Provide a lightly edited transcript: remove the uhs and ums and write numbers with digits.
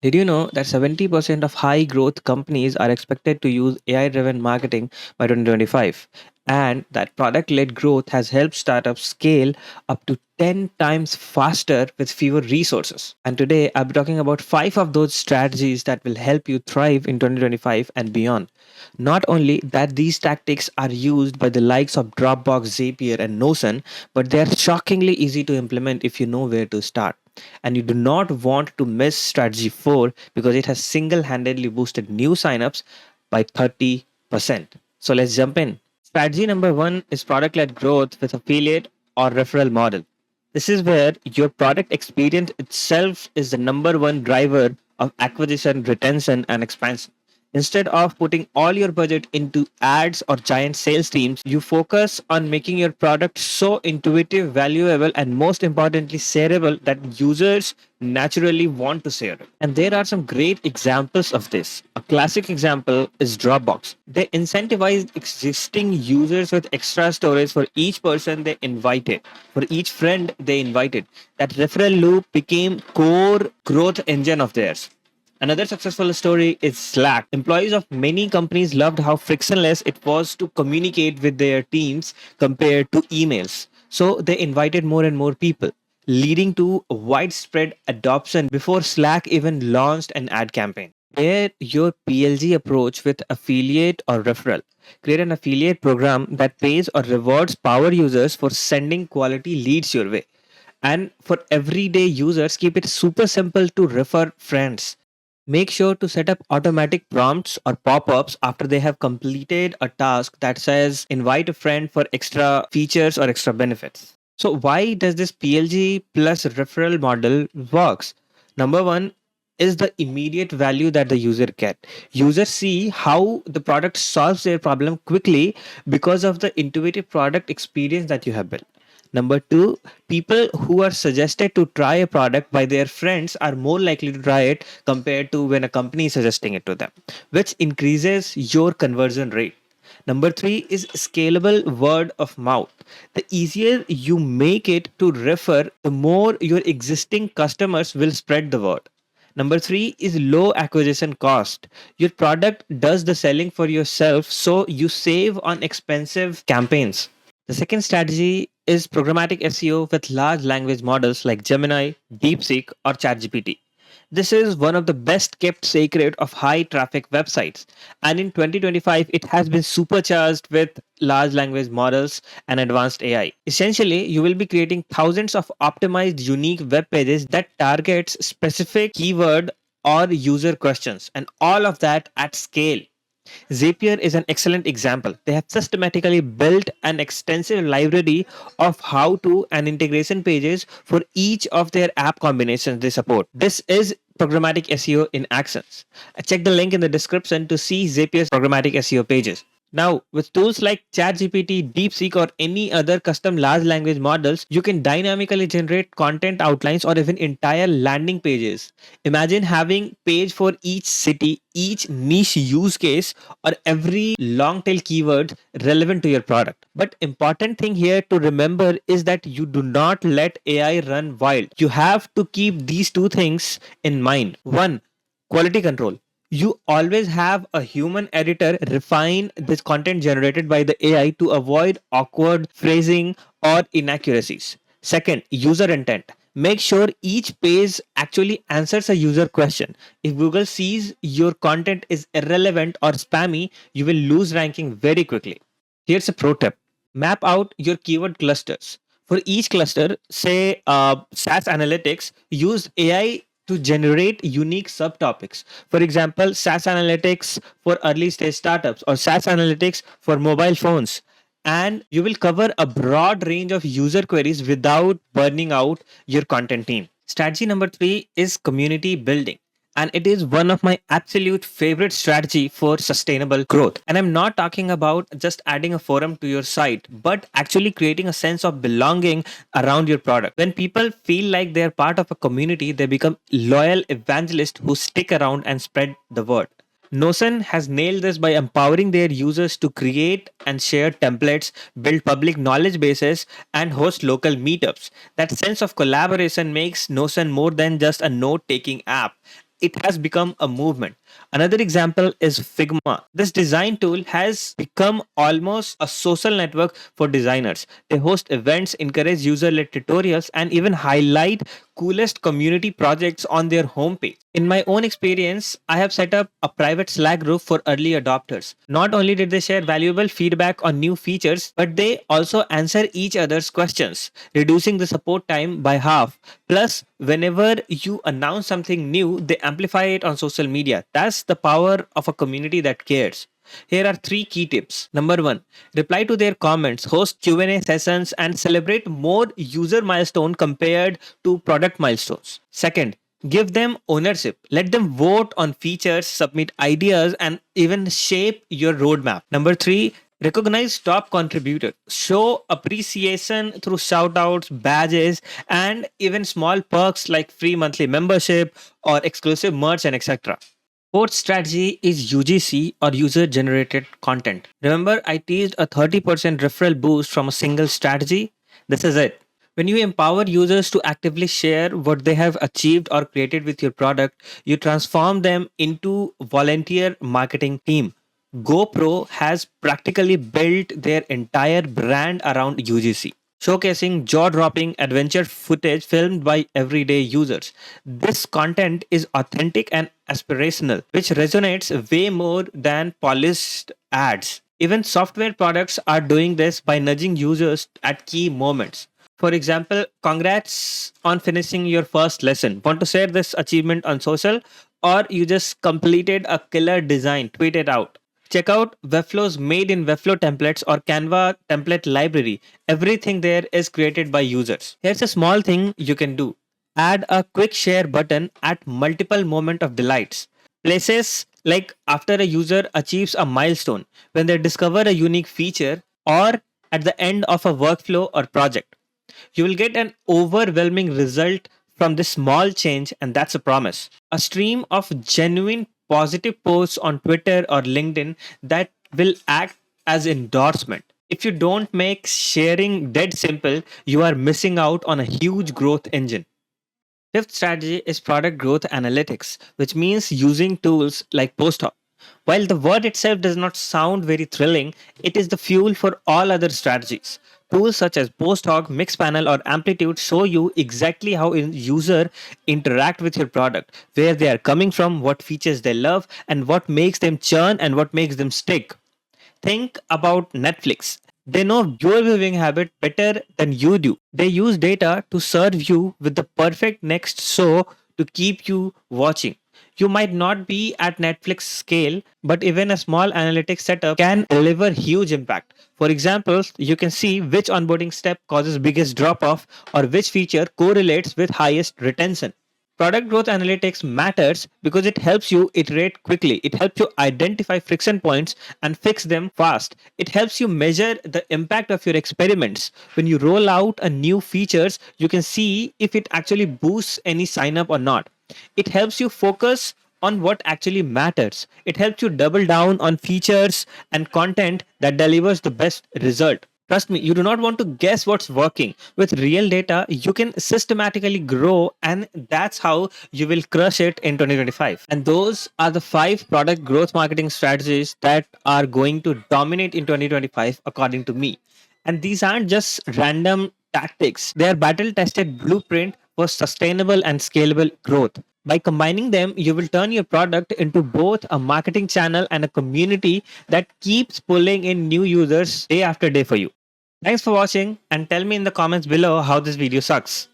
Did you know that 70% of high growth companies are expected to use AI driven marketing by 2025? And that product led growth has helped startups scale up to 10 times faster with fewer resources. And today, I'll be talking about 5 of those strategies that will help you thrive in 2025 and beyond. Not only that, these tactics are used by the likes of Dropbox, Zapier, and Notion, but they are shockingly easy to implement if you know where to start. And you do not want to miss strategy 4 because it has single handedly boosted new signups by 30%. So let's jump in. Strategy number 1 is product led growth with affiliate or referral model. This is where your product experience itself is the number one driver of acquisition, retention, and expansion. Instead of putting all your budget into ads or giant sales teams, you focus on making your product so intuitive, valuable, and most importantly, shareable that users naturally want to share it. And there are some great examples of this. A classic example is Dropbox. They incentivized existing users with extra storage for each person they invited, for each friend they invited. That referral loop became core growth engine of theirs. Another successful story is Slack. Employees of many companies loved how frictionless it was to communicate with their teams compared to emails. So they invited more and more people, leading to widespread adoption before Slack even launched an ad campaign. Pair your PLG approach with affiliate or referral. Create an affiliate program that pays or rewards power users for sending quality leads your way. And for everyday users, keep it super simple to refer friends. Make sure to set up automatic prompts or pop ups after they have completed a task that says invite a friend for extra features or extra benefits. So, why does this PLG plus referral model works? Number one is the immediate value that the user get. Users see how the product solves their problem quickly because of the intuitive product experience that you have built. Number two, people who are suggested to try a product by their friends are more likely to try it compared to when a company is suggesting it to them, which increases your conversion rate. Number three is scalable word of mouth. The easier you make it to refer, the more your existing customers will spread the word. Number three is low acquisition cost. Your product does the selling for yourself, so you save on expensive campaigns. The second strategy is programmatic SEO with large language models like Gemini, DeepSeek, or ChatGPT. This is one of the best kept secret of high traffic websites. And in 2025, it has been supercharged with large language models and advanced AI. Essentially, you will be creating thousands of optimized unique web pages that targets specific keyword or user questions, and all of that at scale. Zapier is an excellent example. They have systematically built an extensive library of how to and integration pages for each of their app combinations they support. This is programmatic SEO in actions. Check the link in the description to see Zapier's programmatic SEO pages. Now, with tools like ChatGPT, DeepSeek, or any other custom large language models, you can dynamically generate content outlines or even entire landing pages. Imagine having page for each city, each niche use case, or every long tail keyword relevant to your product. But important thing here to remember is that you do not let AI run wild. You have to keep these two things in mind. One, quality control. You always have a human editor refine this content generated by the AI to avoid awkward phrasing or inaccuracies. Second, user intent. Make sure each page actually answers a user question. If Google sees your content is irrelevant or spammy, you will lose ranking very quickly. Here's a pro tip: map out your keyword clusters. For each cluster, say SaaS analytics, use AI to generate unique subtopics. For example, SaaS analytics for early stage startups or SaaS analytics for mobile phones. And you will cover a broad range of user queries without burning out your content team. Strategy number three is community building. And it is one of my absolute favorite strategy for sustainable growth. And I'm not talking about just adding a forum to your site, but actually creating a sense of belonging around your product. When people feel like they're part of a community, they become loyal evangelists who stick around and spread the word. Notion has nailed this by empowering their users to create and share templates, build public knowledge bases, and host local meetups. That sense of collaboration makes Notion more than just a note taking app. it has become a movement. Another example is Figma. This design tool has become almost a social network for designers. They host events, encourage user led tutorials, and even highlight coolest community projects on their homepage. In my own experience, I have set up a private Slack group for early adopters. Not only did they share valuable feedback on new features, but they also answer each other's questions, reducing the support time by half. Plus, whenever you announce something new, they amplify it on social media. That's the power of a community that cares. Here are three key tips. Number one, reply to their comments, host Q&A sessions, and celebrate more user milestone compared to product milestones. Second, give them ownership. Let them vote on features, submit ideas, and even shape your roadmap. Number three, recognize top contributors. Show appreciation through shoutouts, badges, and even small perks like free monthly membership or exclusive merch and etc. Fourth strategy is UGC or user generated content. Remember, I teased a 30% referral boost from a single strategy? This is it. When you empower users to actively share what they have achieved or created with your product, you transform them into volunteer marketing team. GoPro has practically built their entire brand around UGC, showcasing jaw dropping adventure footage filmed by everyday users. This content is authentic and aspirational, which resonates way more than polished ads. Even software products are doing this by nudging users at key moments. For example, congrats on finishing your first lesson. Want to share this achievement on social? Or you just completed a killer design, tweet it out. Check out Webflow's made in Webflow templates or Canva template library. Everything there is created by users. Here's a small thing you can do. Add a quick share button at multiple moment of delights. Places like after a user achieves a milestone, when they discover a unique feature, or at the end of a workflow or project. You will get an overwhelming result from this small change, and that's a promise. A stream of genuine positive posts on Twitter or LinkedIn that will act as endorsement. If you don't make sharing dead simple, you are missing out on a huge growth engine. Fifth strategy is product growth analytics, which means using tools like PostHog. While the word itself does not sound very thrilling, it is the fuel for all other strategies. Tools such as PostHog, Mixpanel, or Amplitude show you exactly how a user interact with your product, where they are coming from, what features they love, and what makes them churn and what makes them stick. Think about Netflix. They know your viewing habit better than you do. They use data to serve you with the perfect next show to keep you watching. You might not be at Netflix scale, but even a small analytics setup can deliver huge impact. For example, you can see which onboarding step causes biggest drop off or which feature correlates with highest retention. Product growth analytics matters because it helps you iterate quickly. It helps you identify friction points and fix them fast. It helps you measure the impact of your experiments. When you roll out a new features, you can see if it actually boosts any sign up or not. It helps you focus on what actually matters. It helps you double down on features and content that delivers the best result. Trust me, you do not want to guess what's working. With real data, you can systematically grow, and that's how you will crush it in 2025. And those are the five product growth marketing strategies that are going to dominate in 2025, according to me. And these aren't just random tactics, they are battle tested blueprint for sustainable and scalable growth. By combining them, you will turn your product into both a marketing channel and a community that keeps pulling in new users day after day for you. Thanks for watching, and tell me in the comments below how this video sucks.